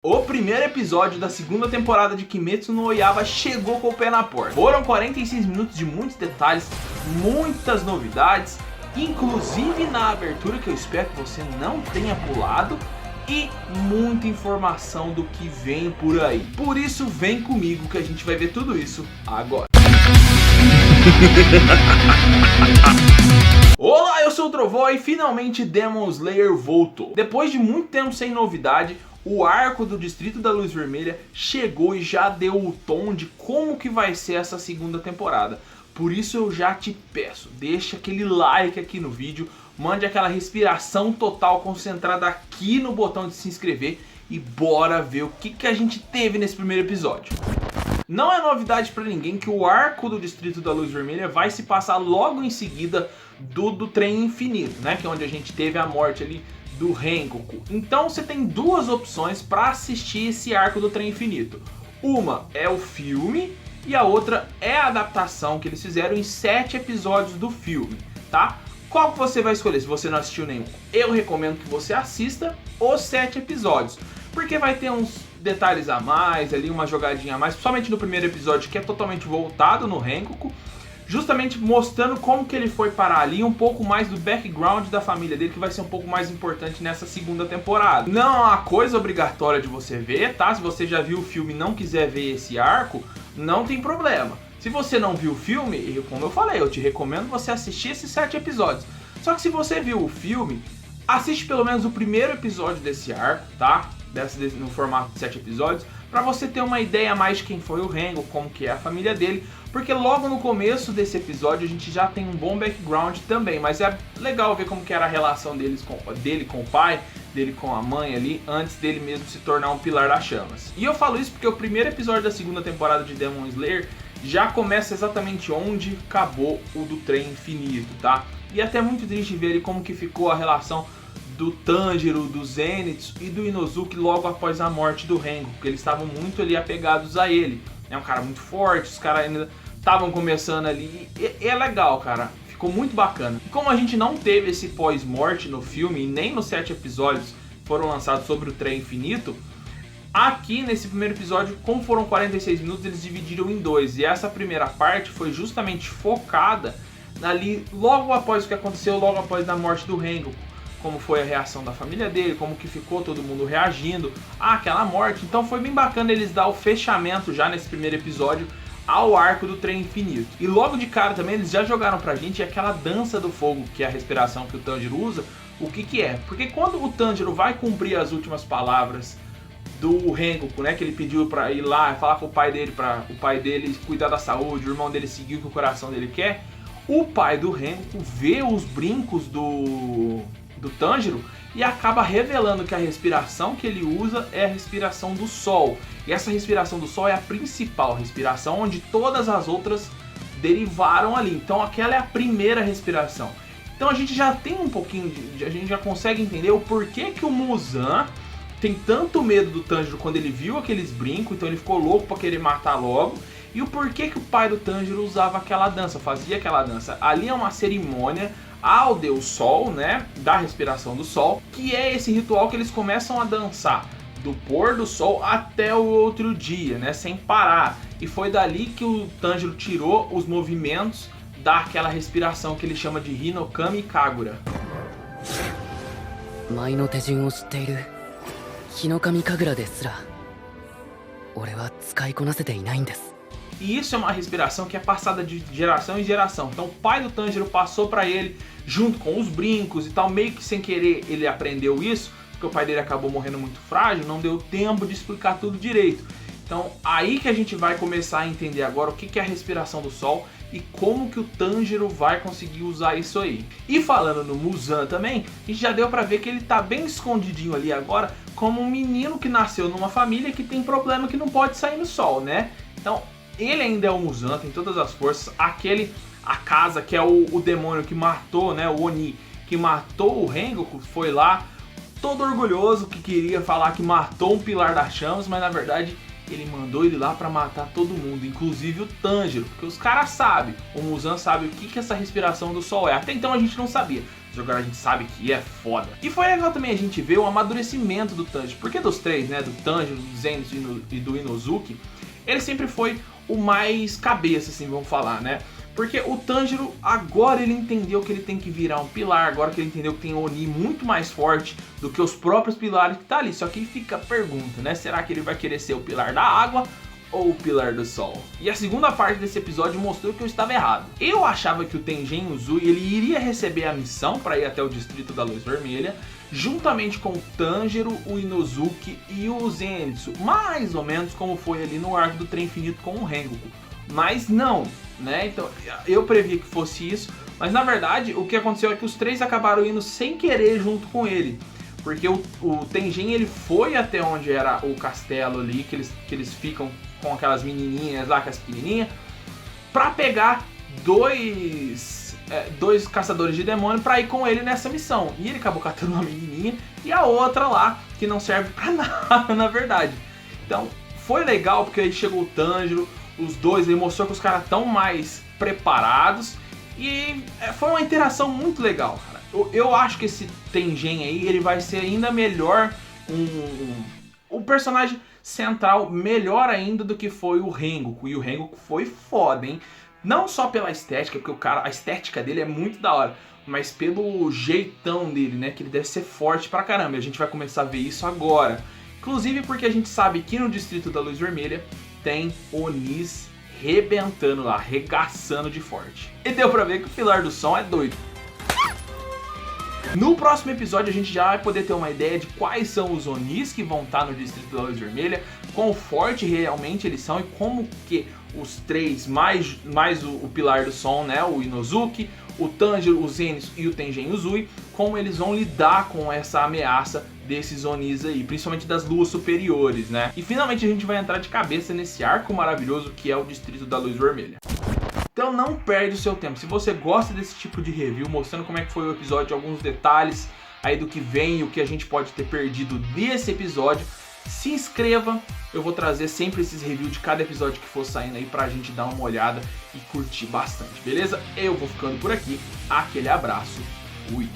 O primeiro episódio da segunda temporada de Kimetsu no Yaiba chegou com o pé na porta. Foram 46 minutos de muitos detalhes, muitas novidades, inclusive na abertura que eu espero que você não tenha pulado, e muita informação do que vem por aí. Por isso vem comigo que a gente vai ver tudo isso agora. Olá, eu sou o Trovó e finalmente Demon Slayer voltou. Depois de muito tempo sem novidade, o arco do Distrito da Luz Vermelha chegou e já deu o tom de como que vai ser essa segunda temporada. Por isso eu já te peço, deixa aquele like aqui no vídeo, mande aquela respiração total concentrada aqui no botão de se inscrever e bora ver o que a gente teve nesse primeiro episódio. Não é novidade pra ninguém que o arco do Distrito da Luz Vermelha vai se passar logo em seguida do Trem Infinito, né? Que é onde a gente teve a morte ali do Rengoku. Então você tem duas opções para assistir esse arco do Trem Infinito. Uma é o filme e a outra é a adaptação que eles fizeram em 7 episódios do filme, tá? Qual que você vai escolher se você não assistiu nenhum? Eu recomendo que você assista os 7 episódios, porque vai ter uns detalhes a mais, ali uma jogadinha a mais, principalmente no primeiro episódio que é totalmente voltado no Rengoku, justamente mostrando como que ele foi parar ali, um pouco mais do background da família dele, que vai ser um pouco mais importante nessa segunda temporada. Não é uma coisa obrigatória de você ver, tá? Se você já viu o filme e não quiser ver esse arco, não tem problema. Se você não viu o filme, como eu falei, eu te recomendo você assistir esses 7 episódios. Só que se você viu o filme, assiste pelo menos o primeiro episódio desse arco, tá? No formato de 7 episódios, pra você ter uma ideia mais de quem foi o Rengoku, como que é a família dele, porque logo no começo desse episódio a gente já tem um bom background também, mas é legal ver como que era a relação dele com o pai, dele com a mãe ali, antes dele mesmo se tornar um pilar das chamas. E eu falo isso porque o primeiro episódio da segunda temporada de Demon Slayer já começa exatamente onde acabou o do Trem Infinito, tá? E é até muito triste ver ali como que ficou a relação do Tanjiro, do Zenitsu e do Inosuke logo após a morte do Rengoku, porque eles estavam muito ali apegados a ele. É um cara muito forte, os caras ainda estavam começando ali, e é legal, cara, ficou muito bacana. E como a gente não teve esse pós-morte no filme, e nem nos 7 episódios foram lançados sobre o Trem Infinito, aqui nesse primeiro episódio, como foram 46 minutos, eles dividiram em 2, e essa primeira parte foi justamente focada ali logo após o que aconteceu, logo após a morte do Rengoku. Como foi a reação da família dele, como que ficou todo mundo reagindo àquela morte. Então foi bem bacana eles dar o fechamento já nesse primeiro episódio ao arco do Trem Infinito. E logo de cara também eles já jogaram pra gente aquela dança do fogo, que é a respiração que o Tanjiro usa, o que é. Porque quando o Tanjiro vai cumprir as últimas palavras do Rengoku, né, que ele pediu pra ir lá falar com o pai dele, para o pai dele cuidar da saúde, o irmão dele seguir o que o coração dele quer, o pai do Rengoku vê os brincos do Tanjiro e acaba revelando que a respiração que ele usa é a respiração do sol. E essa respiração do sol é a principal respiração, onde todas as outras derivaram ali. Então aquela é a primeira respiração. Então a gente já tem um pouquinho a gente já consegue entender o porquê que o Muzan tem tanto medo do Tanjiro quando ele viu aqueles brincos, então ele ficou louco para querer matar logo. E o porquê que o pai do Tanjiro usava aquela dança, fazia aquela dança. Ali é uma cerimônia ao Deus Sol, né, da respiração do Sol, que é esse ritual que eles começam a dançar do pôr do Sol até o outro dia, né, sem parar. E foi dali que o Tanjiro tirou os movimentos daquela respiração que ele chama de Hinokami Kagura. Mai no tejun o shiteiru Hinokami Kagura desu ra ore wa tsukai konasete inai desu. E isso é uma respiração que é passada de geração em geração. Então o pai do Tanjiro passou pra ele, junto com os brincos e tal, meio que sem querer ele aprendeu isso, porque o pai dele acabou morrendo muito frágil, não deu tempo de explicar tudo direito. Então aí que a gente vai começar a entender agora o que é a respiração do sol e como que o Tanjiro vai conseguir usar isso aí. E falando no Muzan também, a gente já deu pra ver que ele tá bem escondidinho ali agora, como um menino que nasceu numa família que tem problema que não pode sair no sol, né? Então ele ainda é o Muzan, tem todas as forças. A casa que é o demônio que matou, né, o Oni, que matou o Rengoku, foi lá todo orgulhoso que queria falar que matou um pilar das chamas, mas na verdade ele mandou ele lá pra matar todo mundo, inclusive o Tanjiro, porque os caras sabem, o Muzan sabe o que essa respiração do sol é. Até então a gente não sabia, mas agora a gente sabe que é foda. E foi legal também a gente ver o amadurecimento do Tanjiro, porque dos três, né, do Tanjiro, do Zenitsu e do Inosuke, ele sempre foi o mais cabeça, assim, vamos falar, né? Porque o Tanjiro, agora ele entendeu que ele tem que virar um pilar, agora que ele entendeu que tem um Oni muito mais forte do que os próprios pilares que tá ali. Só que fica a pergunta, né? Será que ele vai querer ser o pilar da água ou o pilar do sol? E a segunda parte desse episódio mostrou que eu estava errado. Eu achava que o Tengen Uzui, ele iria receber a missão para ir até o Distrito da Luz Vermelha, juntamente com o Tanjiro, o Inosuke e o Zenitsu, mais ou menos como foi ali no arco do Trem Infinito com o Rengoku. Mas não, né? Então eu previa que fosse isso, mas na verdade o que aconteceu é que os três acabaram indo sem querer junto com ele, porque o Tengen, ele foi até onde era o castelo ali, que eles ficam com aquelas menininhas lá, com as pequenininhas, pra pegar dois caçadores de demônio pra ir com ele nessa missão. E ele acabou catando uma menininha e a outra lá, que não serve pra nada, na verdade. Então foi legal, porque aí chegou o Tanjiro, os dois, ele mostrou que os caras estão mais preparados e foi uma interação muito legal, cara. Eu acho que esse Tengen aí, ele vai ser ainda melhor, o personagem central melhor ainda do que foi o Rengoku. E o Rengoku foi foda, hein? Não só pela estética, porque a estética dele é muito da hora, mas pelo jeitão dele, né? Que ele deve ser forte pra caramba. E a gente vai começar a ver isso agora. Inclusive porque a gente sabe que no Distrito da Luz Vermelha tem Onis rebentando lá, regaçando de forte. E deu pra ver que o Pilar do Som é doido. No próximo episódio a gente já vai poder ter uma ideia de quais são os Onis que vão estar no Distrito da Luz Vermelha, quão forte realmente eles são e como que os três, mais o Pilar do Som, né, o Inosuke, o Tanjiro, o Zenitsu e o Tengen Uzui, como eles vão lidar com essa ameaça desses Onis aí, principalmente das luas superiores, né? E finalmente a gente vai entrar de cabeça nesse arco maravilhoso que é o Distrito da Luz Vermelha. Então não perde o seu tempo. Se você gosta desse tipo de review, mostrando como é que foi o episódio, alguns detalhes aí do que vem e o que a gente pode ter perdido desse episódio, se inscreva. Eu vou trazer sempre esses reviews de cada episódio que for saindo aí pra gente dar uma olhada e curtir bastante, beleza? Eu vou ficando por aqui. Aquele abraço. Fui!